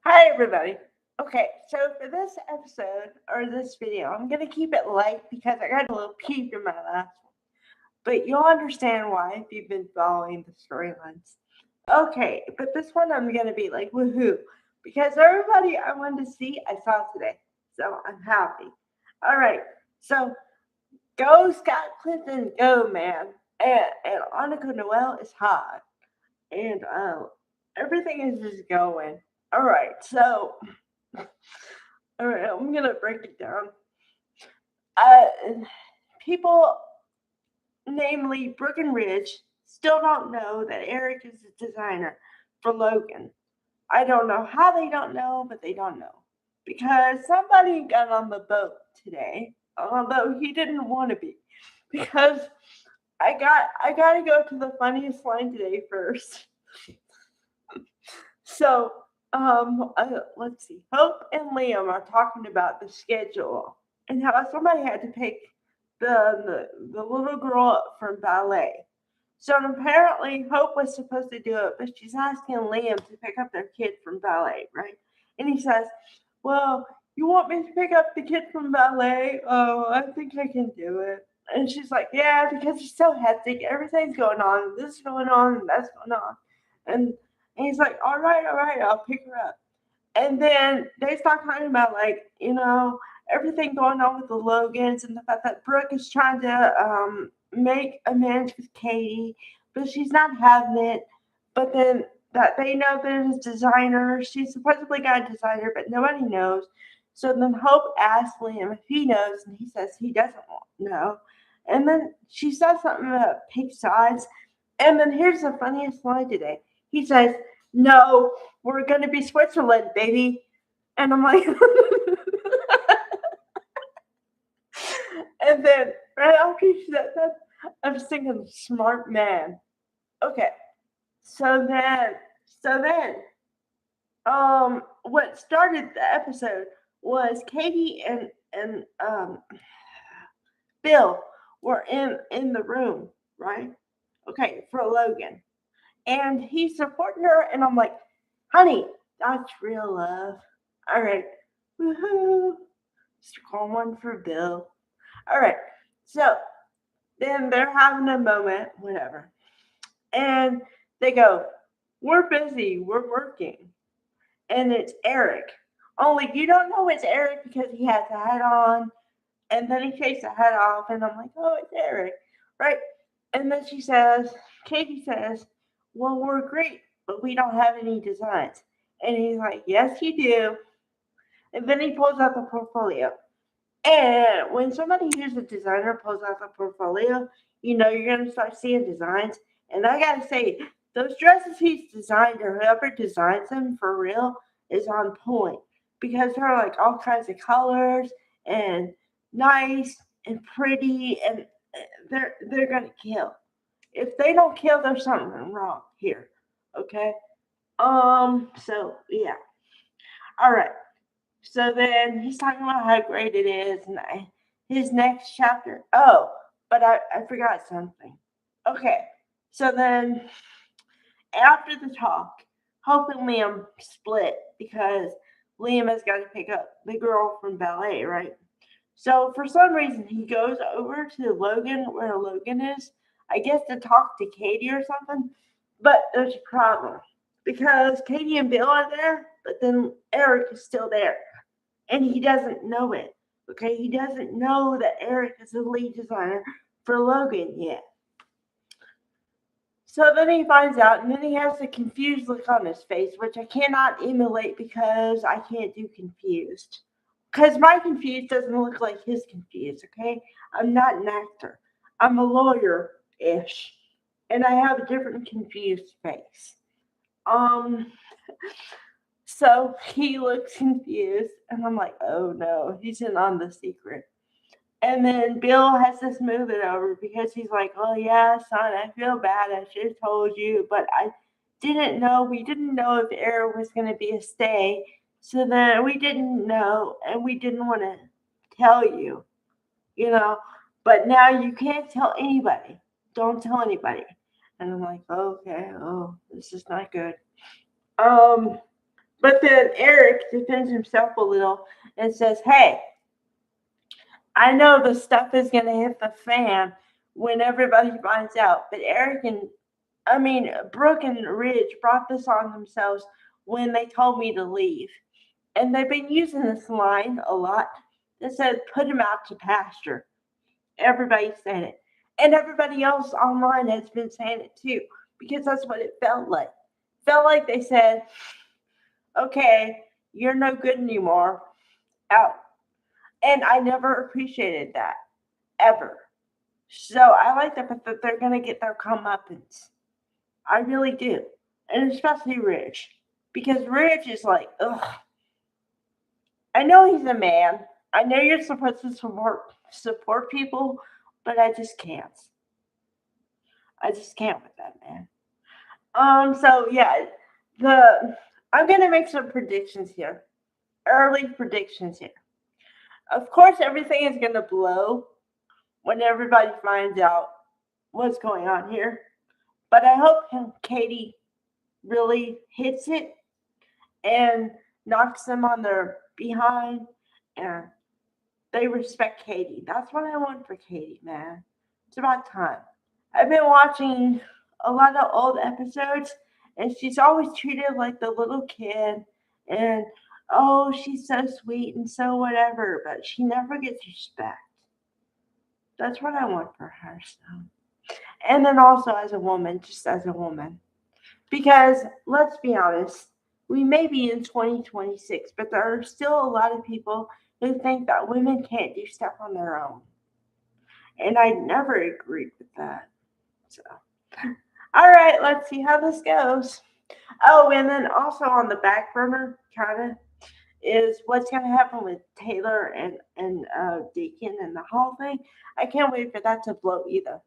Hi, everybody. Okay, so for this episode or this video, I'm gonna keep it light because I got a little peep in my last one. But you'll understand why if you've been following the storylines. Okay, but this one I'm gonna be like woohoo because everybody I wanted to see I saw today, so I'm happy. All right, so go Scott Clifton, go man, and Annika Noel is hot, and everything is just going. All right, so all right, I'm gonna break it down. Uh, People, namely Brooke and Ridge, still don't know that Eric is the designer for Logan. I don't know how they don't know, but they don't know because somebody got on the boat today, although he didn't want to be. Because I gotta go to the funniest line today first. So let's see. Hope and Liam are talking about the schedule and how somebody had to pick the little girl up from ballet. So apparently Hope was supposed to do it, but she's asking Liam to pick up their kid from ballet, right? And he says, "Well, you want me to pick up the kid from ballet? Oh, I think I can do it." And she's like, "Yeah, because it's so hectic. Everything's going on. This is going on, and that's going on." And and he's like, all right, I'll pick her up. And then they start talking about everything going on with the Logans and the fact that Brooke is trying to make amends with Katie, but she's not having it. But then that they know that his designer, she supposedly got a designer, but nobody knows. So then Hope asks Liam if he knows, and he says he doesn't know. And then she says something about pick sides. And then here's the funniest line today. He says, "No, we're going to be Switzerland, baby." And I'm like, and then right after he said that, I was thinking, smart man. Okay, so then, so then, what started the episode was Katie and Bill were in the room, right? Okay, for Logan, and he's supporting her, and I'm like, honey, that's real love. All right, woohoo! Just call one for Bill. All right, so then they're having a moment, whatever, and they go, "We're busy, we're working," and it's Eric. Only you don't know it's Eric because he has a hat on, and then he takes the hat off, and I'm like, "Oh, it's Eric," right? And then Katie says, "Well, we're great, but we don't have any designs." And he's like, "Yes, you do." And then he pulls out the portfolio. And when somebody who's a designer pulls out the portfolio, you're gonna start seeing designs. And I gotta say, those dresses he's designed or whoever designs them for real is on point because they're like all kinds of colors and nice and pretty, and they're gonna kill. If they don't kill, there's something wrong here. Okay. So yeah. All right. So then he's talking about how great it is, and his next chapter. Oh, but I forgot something. Okay, so then after the talk, Hope and Liam split because Liam has got to pick up the girl from ballet, right? So for some reason, he goes over to Logan, where Logan is, I guess to talk to Katie or something. But there's a problem because Katie and Bill are there, but then Eric is still there and he doesn't know it. Okay, he doesn't know that Eric is the lead designer for Logan yet. So then he finds out, and then he has a confused look on his face, which I cannot emulate because I can't do confused. Because my confused doesn't look like his confused, okay? I'm not an actor. I'm a lawyer ish. And I have a different confused face. Um, so he looks confused, and I'm like, oh no, he's in on the secret. And then Bill has to smooth it over because he's like, "Oh yeah, son, I feel bad. I should have told you, but I didn't know. We didn't know if Eric was going to be a stay, so then we didn't know, and we didn't want to tell you, you know. But now you can't tell anybody. Don't tell anybody." And I'm like, "Okay, oh, this is not good." Um, But then Eric defends himself a little and says, "Hey, I know the stuff is going to hit the fan when everybody finds out, but Brooke and Ridge brought this on themselves when they told me to leave. And they've been using this line a lot that says, put him out to pasture. Everybody said it. And everybody else online has been saying it too, because that's what it felt like. Felt like they said, okay, you're no good anymore. Out. And I never appreciated that, ever. So I like the fact that they're going to get their comeuppance. I really do. And especially Ridge. Because Ridge is like, ugh. I know he's a man. I know you're supposed to support people, but I just can't. I just can't with that man. So yeah, the I'm gonna make some predictions here. Early predictions here. Of course everything is gonna blow when everybody finds out what's going on here. But I hope Katie really hits it and knocks them on their behind and they respect Katie. That's what I want for Katie, man. It's about time. I've been watching a lot of old episodes and she's always treated like the little kid and oh, she's so sweet and so whatever, but she never gets respect. That's what I want for her. So. And then also as a woman, just as a woman. Because let's be honest, we may be in 2026, but there are still a lot of people who think that women can't do stuff on their own. And I never agreed with that. So, all right, let's see how this goes. Oh, and then also on the back burner, kind of, is what's going to happen with Taylor and Deacon and the whole thing. I can't wait for that to blow either.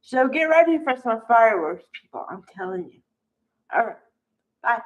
So get ready for some fireworks, people. I'm telling you. All right, bye.